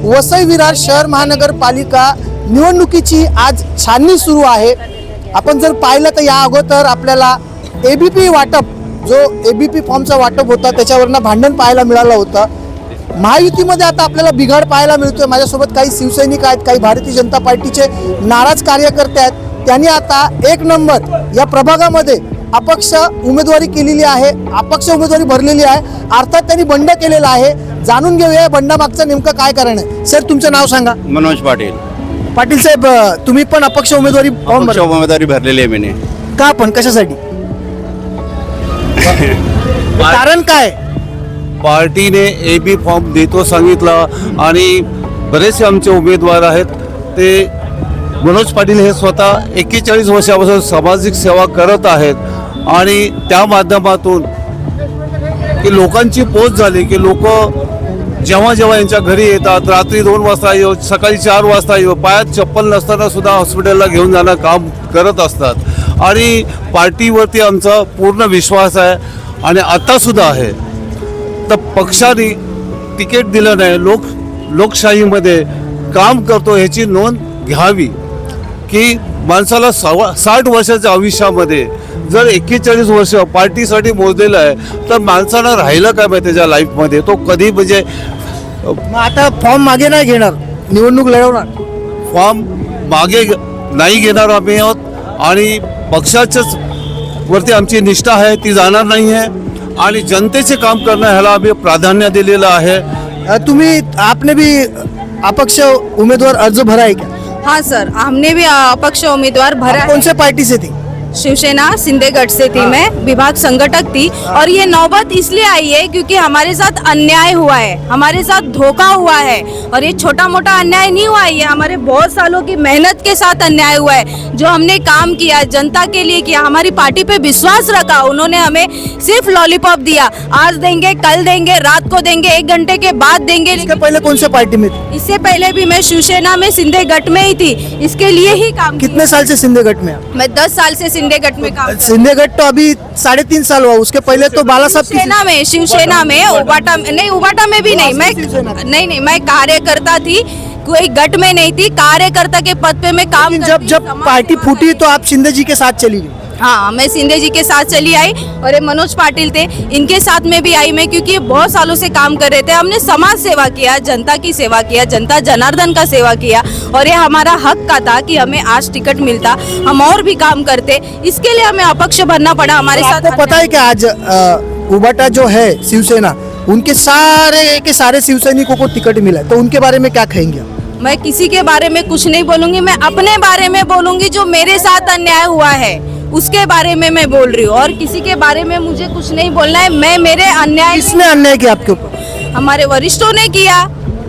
वसई विरार शहर महानगरपालिका निवडणुकीची आज छाननी सुरू आहे। आपण जर पाहिलं तर या अगोदर आपल्याला एबीपी वाटप जो एबीपी फॉर्मचा वाटप होता त्याच्यावरनं भांडण पाहायला मिळालं होतं। महायुतीमध्ये आता आपल्याला बिघाड पाहायला मिळतोय। माझ्यासोबत काही शिवसैनिक आहेत, काही भारतीय जनता पार्टीचे नाराज कार्यकर्ते आहेत। त्यांनी आता एक नंबर या प्रभागामध्ये अपक्ष उमेदवारी केलेली आहे, अपक्ष उमेदवारी भरलेली आहे, अर्थात त्यांनी बंड केलेला आहे। जाणून घेऊया बंडामागचं नेमकं काय कारण आहे। सर तुमचं नाव सांगा। मनोज पाटील। पाटील साहेब तुम्ही पण अपक्ष उमेदवारी फॉर्म अपक्ष उमेदवारी भरलेली आहे मैंने। का पण कशासाठी? कारण काय? पार्टीने एबी फॉर्म देतो सांगितलं आणि बरेचसे आमचे उमेदवार आहेत ते मनोज पाटील हे स्वतः 41 वर्षापासून सामाजिक सेवा करत आहेत आणि त्या माध्यमातून की लोकांची पोच झाली की लोक जेव्हा जेव्हा यांच्या घरी येतात, रात्री 2 वाजता येऊ, सकाळी 4 वाजता येऊ, पायात चप्पल नसताना सुद्धा हॉस्पिटलला घेऊन जाणं काम करत असतात आणि पार्टीवरती आमचा पूर्ण विश्वास आहे आणि आत्तासुद्धा आहे। तर पक्षाने तिकीट दिलं नाही, लोकशाहीमध्ये काम करतो ह्याची नोंद घ्यावी की माणसाला 60 वर्षाच्या आयुष्यामध्ये जर 41 वर्ष पार्टीसाठी मोजलेलं आहे तर माणसाला राहिलं काय माहिती त्याच्या लाईफमध्ये, तो कधी म्हणजे मग आता फॉर्म मागे नाही घेणार, निवडणूक लढवणार? फॉर्म मागे नाही घेणार आम्ही आहोत आणि पक्षाच्याच वरती आमची निष्ठा आहे ती जाणार नाही आहे आणि जनतेचे काम करणं ह्याला आम्ही प्राधान्य दिलेलं आहे। तुम्ही आपने भी अपक्ष उम्मीदवार अर्ज भरा है क्या? हाँ सर, हमने भी अपक्ष उम्मीदवार भरा कौन है। से पार्टी से थी? शिवसेना सिंधेगढ़ से थी मैं, विभाग संगठक थी और ये नौबत इसलिए आई है क्योंकि हमारे साथ अन्याय हुआ है, हमारे साथ धोखा हुआ है और ये छोटा मोटा अन्याय नहीं हुआ है, ये हमारे बहुत सालों की मेहनत के साथ अन्याय हुआ है। जो हमने काम किया जनता के लिए किया, हमारी पार्टी पे विश्वास रखा, उन्होंने हमें सिर्फ लॉलीपॉप दिया, आज देंगे, कल देंगे, रात को देंगे, 1 घंटे के बाद देंगे। इसके पहले कौन से पार्टी में थी? इससे पहले भी मैं शिवसेना में सिंधेगढ़ में ही थी, इसके लिए ही काम कितने साल से सिंधेगढ़ में? मैं 10 साल से सिंधेगढ़ में काम सिंधेगढ़ तो अभी 3.5 साल हुआ, उसके पहले तो बाला साहब शिवसेना में उबाटा नहीं, उबाटा में भी नहीं, मैं मैं कार्यकर्ता थी, कोई गट में नहीं थी, कार्यकर्ता के पद पे मैं काम जब पार्टी फूटी तो आप शिंदे जी के साथ चली गई? हाँ, मैं सिंधे जी के साथ चली आई और ये मनोज पाटिल थे, इनके साथ में भी आई मैं क्योंकि ये बहुत सालों से काम कर रहे थे। हमने समाज सेवा किया, जनता की सेवा किया, जनता जनार्दन का सेवा किया और ये हमारा हक का था कि हमें आज टिकट मिलता, हम और भी काम करते, इसके लिए हमें अपक्ष बनना पड़ा। हमारे साथ आपको पता है कि आज उबाटा जो है शिवसेना, उनके सारे के सारे शिवसैनिकों को टिकट मिला है, तो उनके बारे में क्या कहेंगे आप? मैं किसी के बारे में कुछ नहीं बोलूंगी, मैं अपने बारे में बोलूंगी। जो मेरे साथ अन्याय हुआ है उसके बारे में मैं बोल रही हूँ और किसी के बारे में मुझे कुछ नहीं बोलना है। मैं मेरे अन्याय, किसने अन्याय किया आपके ऊपर? हमारे वरिष्ठों ने किया,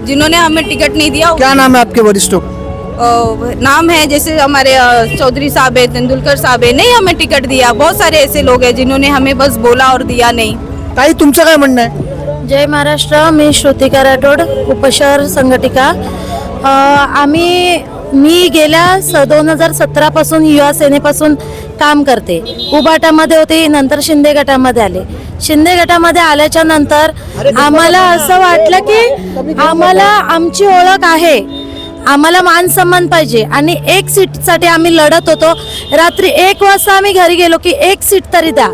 जिन्होंने हमें टिकट नहीं दिया। क्या नाम है आपके वरिष्ठों का? नाम है जैसे हमारे चौधरी साहब है, तेंदुलकर साहब है, नहीं हमें टिकट दिया। बहुत सारे ऐसे लोग हैं जिन्होंने हमें बस बोला और दिया नहीं। ताई तुमचं काय म्हणणं आहे? जय महाराष्ट्र, मी श्रुतिका राठोड, उपशहर संघटिका। मी गेल्या 2017 पासून युवा सेनेपासून काम करते। उबाटामध्ये होते, नंतर शिंदे गटामध्ये आले। शिंदे गटामध्ये आल्याच्या नंतर आम्हाला असं वाटलं की आम्हाला आमची ओळख आहे, आम्हाला मान सन्मान पाहिजे आणि 1 सीटसाठी आम्ही लढत होतो। रात्री 1 वाजता आम्ही घरी गेलो की 1 सीट तरी द्या।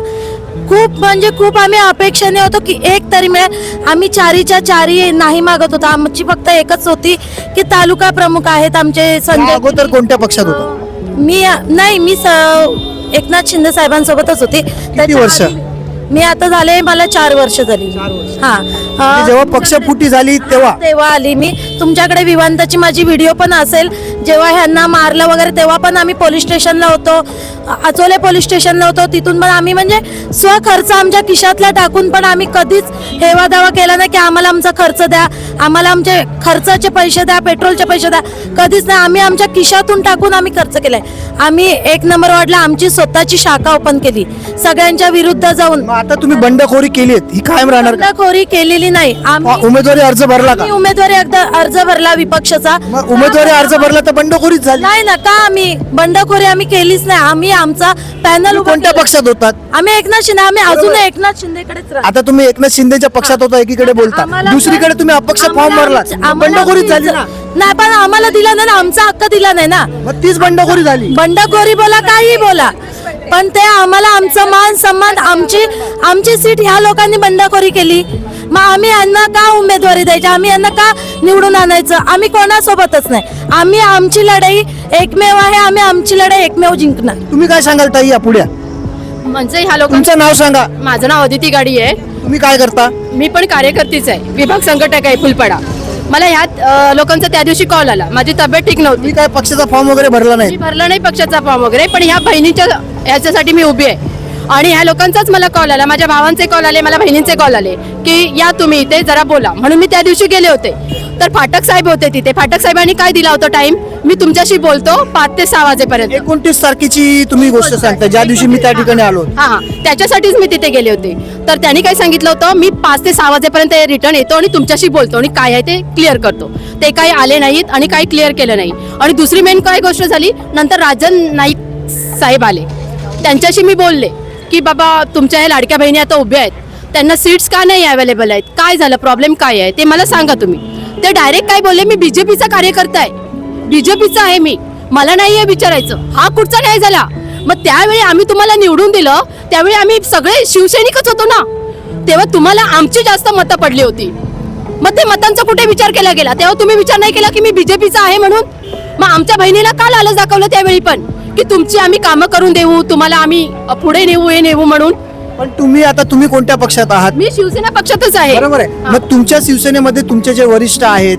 खूप म्हणजे खूप आम्ही अपेक्षाने होतो की 1 तरी मिळेल। आम्ही 4च्या 4 नाही मागत होतो, आमची फक्त एकच होती की तालुका प्रमुख आहेत आमचे संजय। अगोदर कोणत्या पक्षात होता? मी एकनाथ शिंदे साहेबांसोबतच होते। किती वर्ष? मी आता झाले, मला 4 वर्ष झाली। म्हणजे जेव्हा पक्ष फुटी झाली तेव्हा आली मी। तुमच्याकडे विवांताची माझी व्हिडिओ पण असेल, जेव्हा ह्यांना मारलं वगैरे तेव्हा पण आम्ही पोलीस स्टेशनला होतो, अचोले पोलीस स्टेशनला होतो। तिथून पण आम्ही म्हणजे स्वखर्च आमच्या खिशातला टाकून पण आम्ही कधीच हेवा दावा केला नाही की आम्हाला आमचा खर्च द्या, आम्हाला आमचे खर्चाचे पैसे द्या, पेट्रोलचे पैसे द्या, कधीच नाही। आम्ही आमच्या खिशातून टाकून आम्ही खर्च केलाय। आम्ही 1 नंबर वॉर्डला आमची स्वतःची शाखा ओपन केली, सगळ्यांच्या विरुद्ध जाऊन। आता तुम्ही बंडखोरी केली ही कायम राहणार का? बंडखोरी केलेली नाही। आम्ही उमेदवारी अर्ज भरला का? उमेदवारी अर्ज भरला विपक्षाचा। उमेदवारी अर्ज भरला तर तर बंडखोरीच झाली. नाही ना, का आम्ही बंडखोरी आम्ही केलीच नाही. आम्ही आमचा पॅनल तुम्ही कोणत्या पक्षात होतात? आम्ही एकनाथ शिंदे, आम्ही अजून एकनाथ शिंदेकडेच राहतो. आता तुम्ही एकनाथ शिंदेच्या पक्षात होता, एकीकडे बोलता, आम्हाला- दुसरीकडे तुम्ही अपक्ष फॉर्म भरला, आम्हाला- बंडखोरीच झाली ना. नाही, पण आम्हाला दिला नाही ना, आमचा हक्क दिला नाही ना. मग तीच बंडखोरी झाली. बंडखोरी बोला, काही बोला, पण ते आम्हाला आमचा मान सन्मान, आमची सीट ह्या लोकांनी बंडखोरी केली. मग आम्ही यांना का उमेदवारी द्यायची? आम्ही यांना का निवडून आणायचं? आम्ही कोणासोबतच नाही. आम्ही आमची लढाई एकमेव आहे, आम्ही आमची लढाई एकमेव जिंकणार. तुम्ही काय सांगाल ताई या पुढे? म्हणजे ह्या लोकांचं तुमचं नाव सांगा. माझं नाव अदिती गाडी आहे. तुम्ही काय करता? मी पण कार्यकर्तीच आहे, विभाग संघटक आहे फुलपाडा. मला ह्यात लोकांचा त्या दिवशी कॉल आला, माझी तब्येत ठीक नव्हती, तुम्ही काय पक्षाचा फॉर्म वगैरे भरला मी नाही? भरला नाही पक्षाचा फॉर्म वगैरे, पण ह्या बहिणीच्या ह्याच्यासाठी मी उभी आहे. आणि ह्या लोकांचाच मला कॉल आला, माझ्या भावांचे कॉल आले, मला बहिणींचे कॉल आले की या तुम्ही इथे जरा बोला, म्हणून मी त्या दिवशी गेले होते. तर फाटक साहेब होते तिथे. फाटक साहेबांनी काय दिला होता टाइम, मी तुमच्याशी बोलतो 5 ते 6 वाजेपर्यंत. 29 तारखेची तुम्ही गोष्ट सांगता, ज्या दिवशी मी त्या ठिकाणी आलो. हा, त्याच्यासाठीच मी तिथे गेले होते. तर त्यांनी काय सांगितलं होतं, मी 5 ते 6 वाजेपर्यंत रिटर्न येतो आणि तुमच्याशी बोलतो आणि काय आहे ते क्लिअर करतो. ते काही आले नाहीत आणि काही क्लिअर केलं नाही. आणि दुसरी मेन काय गोष्ट झाली, नंतर राजन नाईक साहेब आले, त्यांच्याशी मी बोलले की बाबा तुमच्या ह्या लाडक्या बहिणी आता उभ्या आहेत, त्यांना सीट्स का नाही अवेलेबल आहेत, काय झालं, प्रॉब्लेम काय आहे ते मला सांगा तुम्ही. ते डायरेक्ट काय बोलले, मी बीजेपीचा कार्यकर्ता आहे, बीजेपीचा आहे मी, मला नाही आहे विचारायचं. हा कुठचा नाही झाला. मग त्यावेळी आम्ही तुम्हाला निवडून दिलं, त्यावेळी आम्ही सगळे शिवसैनिकच होतो ना, तेव्हा तुम्हाला आमची जास्त मतं पडली होती. मग ते मतांचा कुठे विचार केला गेला? तेव्हा तुम्ही विचार नाही केला की मी बीजेपीचा आहे म्हणून. मग आमच्या बहिणीला का लालच दाखवलं त्यावेळी पण, की तुमची आम्ही कामं करून देऊ, तुम्हाला आम्ही पुढे नेऊ, हे नेऊ म्हणून. पण तुम्ही कोणत्या पक्षात आहात? मी शिवसेना पक्षातच आहे. बरोबर आहे. मग तुमच्या शिवसेनेमध्ये तुमचे जे वरिष्ठ आहेत,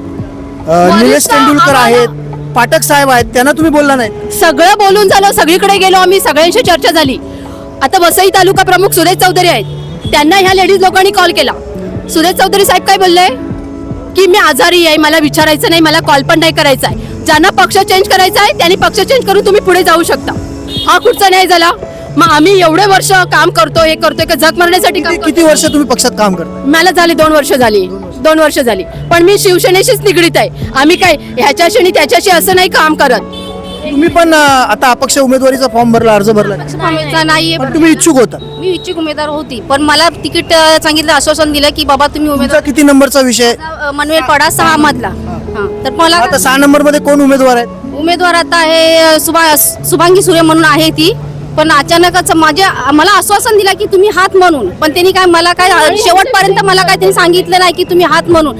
निलेश तेंडुलकर आहेत, पाठक साहेब आहेत, त्यांना तुम्ही बोलला नाही? सगळं बोलून झालं, सगळीकडे गेलो आम्ही, सगळ्यांशी चर्चा झाली. आता वसई तालुका प्रमुख सुरेश चौधरी आहेत, त्यांना ह्या लेडीज लोकांनी कॉल केला. सुरेश चौधरी साहेब काय बोलले की मी आजारी आहे, मला विचारायचं नाही, मला कॉल पण नाही करायचा आहे, ज्यांना पक्ष चेंज करायचा आहे त्यांनी पक्ष चेंज करून तुम्ही पुढे जाऊ शकता. हा कुठचा नाही झाला. मग आम्ही एवढे वर्ष काम करतो, हे करतोय का जग मारण्यासाठी काम करतोय? किती वर्ष तुम्ही पक्षात काम करता? मला झाली 2 वर्ष झाली, 2 वर्ष झाली. पण मी शिवसेनेशीच निगडीत आहे. आम्ही काय ह्याच्याशी आणि त्याच्याशी असं नाही काम करत. तुम्ही पण आता अपक्ष उमेदवारीचा फॉर्म भरला, अर्ज भरला नाही? नाहीये, पण तुम्ही इच्छुक होता. मी इच्छुक उमेदवार होती, पण मला तिकीट सांगितलं, आश्वासन दिलं की बाबा तुम्ही तुमचा उमेदवार किती नंबरचा विषय? मनवेल पडा 6 मधला. हा, तर मला आता 6 नंबर मध्ये कोण उमेदवार आहेत? उमेदवार आता आहे शुभांगी सुरे म्हणून आहे ती. पण अचानकच मला आश्वासन दिला की तुम्ही हात म्हणून, पण त्यांनी काय मला काय शेवटपर्यंत मला काय त्यांनी सांगितलं नाही की तुम्ही हात म्हणून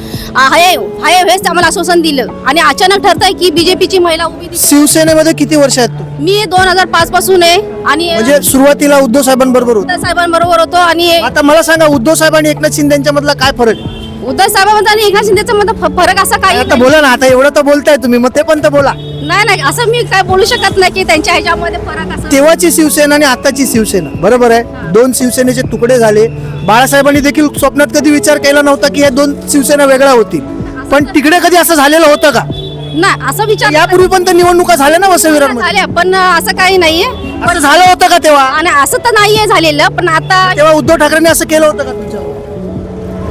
हेच आम्हाला आश्वासन दिलं. आणि अचानक ठरतंय की बीजेपीची महिला उभी दिसते. शिवसेनेमध्ये किती वर्ष आहेत तुम्ही? मी 2005 पासून आहे आणि म्हणजे सुरुवातीला उद्धव साहेबांबरोबर होते. उद्धव साहेबांबरोबर होतो. आणि आता मला सांगा, उद्धव साहेब आणि एकनाथ शिंदे यांच्या मधला काय फरक आहे? उद्धव साहेबांचा आणि एकनाथ शिंदेचा मध्ये फरक असा काही आता बोला ना, आता एवढं तर बोलताय तुम्ही, मग ते पण तर बोला. नाही, असं मी काय बोलू शकत नाही की त्यांच्या ह्याच्यामध्ये फरक असा. तेव्हाची शिवसेना आणि आताची शिवसेना, बरोबर आहे, 2 शिवसेनेचे तुकडे झाले. बाळासाहेबांनी देखील स्वप्नात कधी विचार केला नव्हता की या 2 शिवसेना वेगळ्या होतील. पण तिकडे कधी असं झालेलं होतं का? नाही, असं विचार यापूर्वी पण तर निवडणुका झाल्या ना वसईविरांमध्ये. झाल्या, पण असं काही नाहीये. असं झालं होतं का तेव्हा? आणि असं तर नाहीये झालेलं, पण आता तेव्हा उद्धव ठाकरेंनी असं केलं होतं का तुमच्यावर?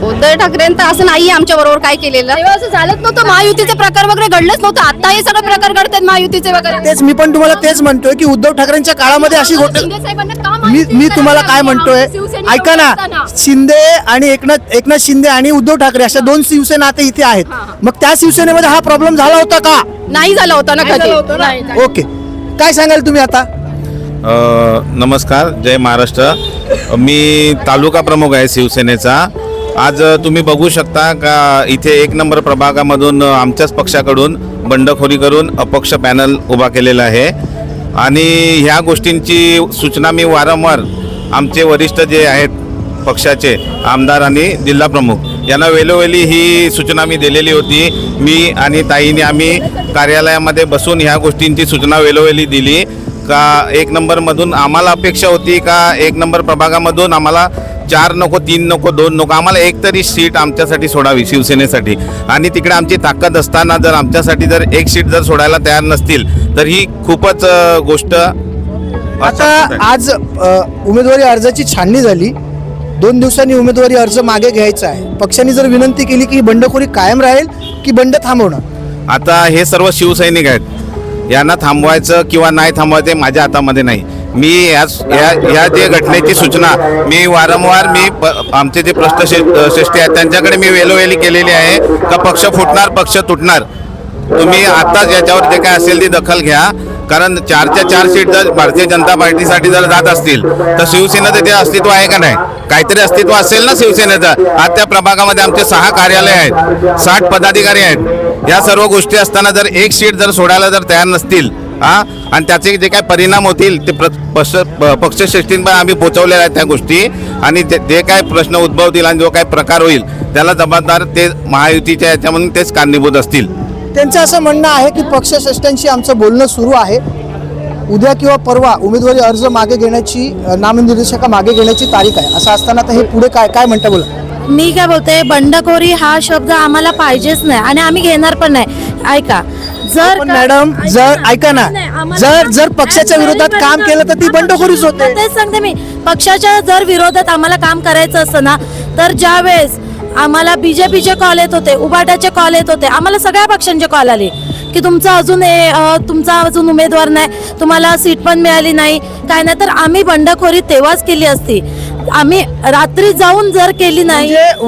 उद्धव ठाकरेंचं असं नाहीये आमच्या बरोबर काय केलेलं. तेव्हा असं झालंच नव्हतं, महायुतीचे प्रकार वगैरे घडलंच नव्हतं. आता हे सगळे प्रकार घडतात महायुतीचे वगैरे. तेच मी पण तुम्हाला तेच म्हणतोय की उद्धव ठाकरेंच्या काळामध्ये अशी घोटाळा. शिंदे साहेबांना का मी महायुती मी तुम्हाला करायला काय म्हणतोय, शिवसेनेत ऐका ना, असताना? शिंदे आणि एकनाथ शिंदे आणि उद्धव ठाकरे अशा 2 शिवसेना आता इथे आहेत. मग त्या शिवसेनेमध्ये हा प्रॉब्लेम झाला होता का? नाही झाला होता ना नाही कधी. झाला होता ना? नाही झाला. ओके, काय सांगाल तुम्ही आता? नमस्कार, जय महाराष्ट्र. मी तालुका प्रमुख आहे शिवसेनेचा. आज तुम्ही बघू शकता का इथे 1 नंबर प्रभागामधून आमच्याच पक्षाकडून बंडखोरी करून अपक्ष पॅनल उभा केलेला आहे. आणि ह्या गोष्टींची सूचना मी वारंवार आमचे वरिष्ठ जे आहेत पक्षाचे आमदार आणि जिल्हा प्रमुख यांना वेळोवेळी ही सूचना मी दिलेली होती. मी आणि ताईने आम्ही कार्यालयामध्ये बसून ह्या गोष्टींची सूचना वेळोवेळी दिली का 1 नंबरमधून आम्हाला अपेक्षा होती का 1 नंबर प्रभागामधून आम्हाला 4 नको, 3 नको, 2 नको, आम्हाला एक तरी सीट आमच्यासाठी सोडावी शिवसेनेसाठी. आणि तिकडे आमची ताकद असताना जर आमच्यासाठी जर 1 सीट जर सोडायला तयार नसतील तर ही खूपच गोष्ट. आता आज उमेदवारी अर्जाची छाननी झाली. 2 दिवसांनी उमेदवारी अर्ज मागे घ्यायचा आहे. पक्षाने जर विनंती केली की ही बंडखोरी कायम राहील की बंड थांबवणार? आता हे सर्व शिवसैनिक आहेत यांना थांबवायचं किंवा नाही थांबवायचं हे माझ्या हातामध्ये नाही. मी या जे घटनेची सूचना मी वारंवार आमचे जे प्रश्नश्रेष्ठी आहेत त्यांच्याकडे मी वेळोवेळी केलेली आहे का पक्ष फुटणार पक्ष तुटणार. तुम्ही आत्ताच याच्यावर जे काय असेल ती दखल घ्या, कारण 4च्या 4 सीट जर भारतीय जनता पार्टीसाठी जर जात असतील तर शिवसेनेचं ते अस्तित्व आहे का नाही? काहीतरी अस्तित्व असेल ना शिवसेनेचं. आज त्या प्रभागामध्ये आमचे 6 कार्यालय आहेत, 60 पदाधिकारी आहेत. या सर्व गोष्टी असताना जर एक सीट जर सोडायला जर तयार नसतील आणि त्याचे जे काय परिणाम होतील ते पक्षश्रेष्ठींपर्यंत आम्ही पोहोचवलेल्या आहेत त्या गोष्टी, आणि जे काय प्रश्न उद्भवतील आणि जो काय प्रकार होईल त्याला जबाबदार ते महायुतीच्या याच्यामधून तेच कारणीभूत असतील. त्यांचं असं म्हणणं आहे की पक्षश्रेष्ठींशी आमचं बोलणं सुरू आहे. उद्या किंवा परवा उमेदवारी अर्ज मागे घेण्याची, नामनिर्देशिका मागे घेण्याची तारीख आहे. असं असताना तर हे पुढे काय म्हणता बोला? मी काय बोलते, बंडखोरी हा शब्द आम्हाला पाहिजेच नाही आणि आम्ही घेणार पण नाही. ऐका, जर पण मॅडम जर ऐका ना, जर पक्षाच्या विरोधात काम केलं तर ती बंडखोरीच होते. तेच सांगते मी, पक्षाच्या जर विरोधात आम्हाला काम करायचं असतं ना, तर ज्या वेळेस आम्हाला बीजेपीचे कॉल येत होते, उबाटाचे कॉल येत होते, आम्हाला सगळ्या पक्षांचे कॉल आले की तुमचा अजून उमेदवार नाही, तुम्हाला सीट पण मिळाली नाही, काय नाही, तर आम्ही बंडखोरी तेव्हाच केली असती. आम्ही रात्री जाऊन जर केली नाही, म्हणजे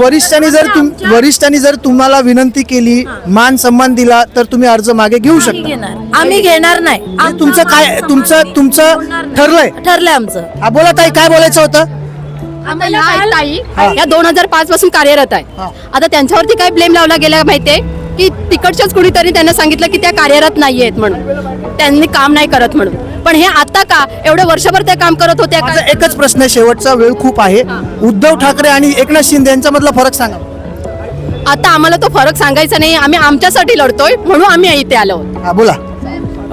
वरिष्ठांनी जर तुम्हाला विनंती केली, मान सन्मान दिला, तर तुम्ही अर्ज मागे घेऊ शकता. आम्ही घेणार नाही. तुमचं काय तुमचं ठरलंय आमचं. बोला ताई, काय बोलायचं होतं? आम्हाला ताई या 2005 पासून कार्यरत आहे. आता त्यांच्यावरती काय ब्लेम लावला गेला माहितीये की तिकडच्याच कुणीतरी त्यांना सांगितलं की त्या कार्यरत नाहीयेत म्हणून, त्यांनी काम नाही करत म्हणून. पण हे आता का एवढं वर्षभर ते काम करत होते? माझा एकच प्रश्न आहे, शेवटचा, वेळ खूप आहे. उद्धव ठाकरे आणि एकनाथ शिंदे यांच्यामधला फरक सांगा. आता आम्हाला तो फरक सांगायचा नाही, आम्ही आमच्यासाठी लढतोय म्हणून आम्ही इथे आलो. बोला.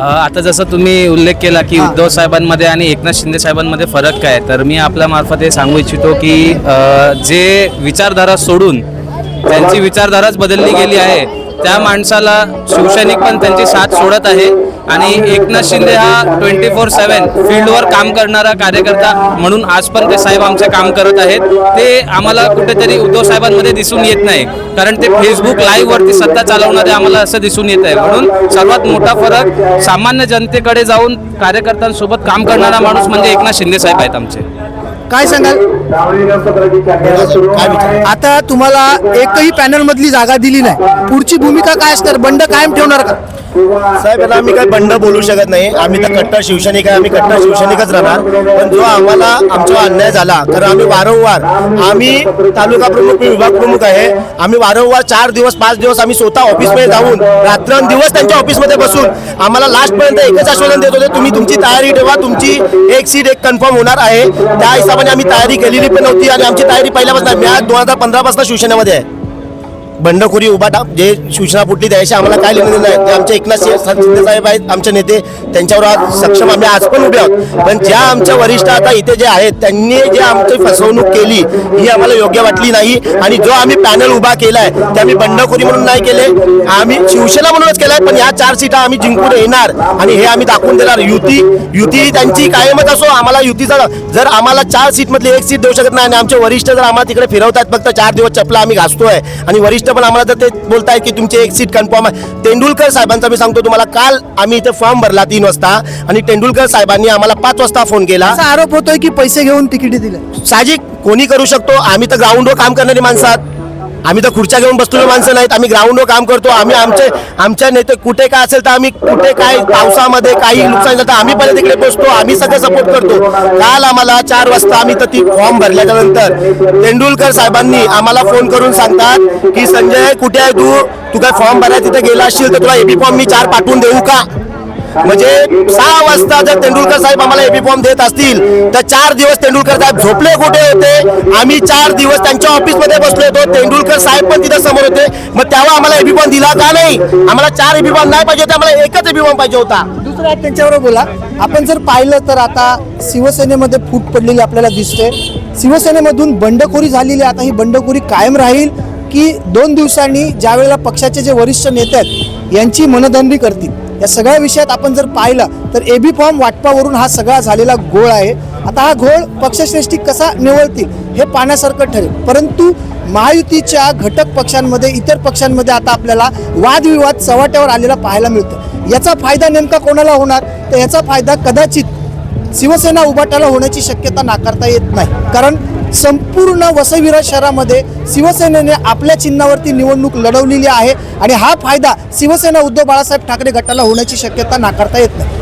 आता जसं तुम्ही उल्लेख केला की उद्धव साहेबांमध्ये आणि एकनाथ शिंदे साहेबांमध्ये फरक काय, तर मी आपल्या मार्फत हे सांगू इच्छितो की जे विचारधारा सोडून त्यांची विचारधाराच बदलली गेली आहे, त्या माणसाला शिवसैनिक पण त्यांची साथ सोडत आहे. आणि एकनाथ शिंदे हा 24/7 फील्डवर काम करणारा कार्यकर्ता म्हणून आज पण ते साहेब आमचे काम करत आहेत. ते आम्हाला कुठेतरी उद्धव साहेबांमध्ये दिसून येत नाही, कारण ते फेसबुक लाईव्ह वरती सत्ता चालवणारे आम्हाला असं दिसून येत आहे. म्हणून सर्वात मोठा फरक सामान्य जनतेकडे जाऊन कार्यकर्त्यांसोबत काम करणारा माणूस म्हणजे एकनाथ शिंदे साहेब आहेत आमचे. काय सांगाल? आता तुम्हाला एकही पॅनल मधली जागा दिली नाही, पुढची भूमिका काय असणार? बंड कायम ठेवणार का? साहेब, आता आम्ही काही बंड बोलू शकत नाही. आम्ही तर कट्टर शिवसैनिक आहे, आम्ही कट्टर शिवसैनिकच राहणार. पण जो आम्हाला आमचा अन्याय झाला, तर आम्ही वारंवार, आम्ही तालुका प्रमुख, मी विभाग प्रमुख आहे, आम्ही वारंवार 4 दिवस 5 दिवस आम्ही स्वतः ऑफिसमध्ये जाऊन रात्रंदिवस त्यांच्या ऑफिसमध्ये बसून आम्हाला लास्टपर्यंत एकच आश्वासन देत होते, तुम्ही तुमची तयारी ठेवा, तुमची एक सीट एक कन्फर्म होणार आहे. त्या हिशोबाने आम्ही तयारी केलेली पण नव्हती आणि आमची तयारी पहिल्यापासून, मी आज 2015 पासून शिवसेनेमध्ये आहे. बंडखोरी उबाटा जे सूचना फुटली त्याशी आम्हाला काय लिहिलेलं नाही. ते आमचे एकनाथ शिंदे साहेब आहेत, आमचे नेते, त्यांच्यावर आज सक्षम आम्ही आज पण उभे आहोत. पण ज्या आमच्या वरिष्ठ आता इथे जे आहेत त्यांनी जे आमची फसवणूक केली ही आम्हाला योग्य वाटली नाही. आणि जो आम्ही पॅनल उभा केलाय ते आम्ही बंडखोरी म्हणून नाही केले, आम्ही शिवसेना म्हणूनच केलाय. पण ह्या 4 सीटा आम्ही जिंकून येणार आणि हे आम्ही दाखवून देणार. युती त्यांची कायमच असो, आम्हाला युतीचा जर आम्हाला 4 सीट मधली 1 सीट देऊ शकत नाही आणि आमचे वरिष्ठ जर आम्हाला तिकडे फिरवतात, फक्त 4 दिवस चपला आम्ही घासतोय आणि वरिष्ठ पण आम्हाला जर ते बोलताय की तुमची 1 सीट कन्फर्म आहे. तेंडुलकर साहेबांचा मी सांगतो तुम्हाला, काल आम्ही इथे फॉर्म भरला 3 वाजता आणि तेंडुलकर साहेबांनी आम्हाला 5 वाजता फोन केला. असा आरोप होतोय की पैसे घेऊन तिकीट दिले. साहजिक कोणी करू शकतो, आम्ही तर ग्राउंडवर काम करणारी माणसं आहात, आम्ही तर खुर्च्या घेऊन बसलेली माणसं नाहीत. आम्ही ग्राउंडवर काम करतो. आम्ही आमच्या नेते कुठे काय असेल तर आम्ही कुठे काय पावसामध्ये काही नुकसान झालं तर आम्ही पहिले तिकडे पोहोचतो, आम्ही सगळं सपोर्ट करतो. काल आम्हाला 4 वाजता आम्ही तर ती फॉर्म भरल्याच्या नंतर तेंडुलकर साहेबांनी आम्हाला फोन करून सांगतात की संजय कुठे आहे तू काय फॉर्म भरायला तिथे गेला असशील तर तुला एबी फॉर्म मी 4 पाठवून देऊ का? म्हणजे 6 वाजता जर तेंडुलकर साहेब आम्हाला एबी फॉर्म देत असतील तर 4 दिवस तेंडुलकर साहेब झोपले कुठे होते? आम्ही 4 दिवस त्यांच्या ऑफिसमध्ये बसलो होतो, तेंडुलकर साहेब पण तिथे समोर होते. मग तेव्हा आम्हाला एबी फॉर्म दिला का नाही? आम्हाला 4 एबी फॉर्म नाही पाहिजे होते, आम्हाला एकच एबी फॉर्म पाहिजे होता. दुसरा त्यांच्याबरोबर बोला. आपण जर पाहिलं तर आता शिवसेनेमध्ये फूट पडलेली आपल्याला दिसते. शिवसेनेमधून बंडखोरी झालेली, आता ही बंडखोरी कायम राहील की 2 दिवसांनी ज्या वेळेला पक्षाचे जे वरिष्ठ नेते आहेत यांची मनधरणी करतील? या सगळ्या विषयात आपण जर पाहिलं तर एबी फॉर्म वाटपावरून हा सगळा झालेला गोळ आहे. आता हा घोळ पक्षश्रेष्ठी कसा निवळतील हे पाहण्यासारखं ठरेल. परंतु महायुतीच्या घटक पक्षांमध्ये, इतर पक्षांमध्ये आता आपल्याला वादविवाद चव्हाट्यावर आलेला पाहायला मिळतं. याचा फायदा नेमका कोणाला होणार, तर याचा फायदा कदाचित शिवसेना उभाटाला होण्याची शक्यता नाकारता येत नाही. कारण संपूर्ण वसई-विरार शहरामध्ये शिवसेनेने आपल्या चिन्हावरती निवडणूक लढवलेली आहे आणि हा फायदा शिवसेना उद्धव बाळासाहेब ठाकरे गटाला होण्याची शक्यता नाकारता येत नाही.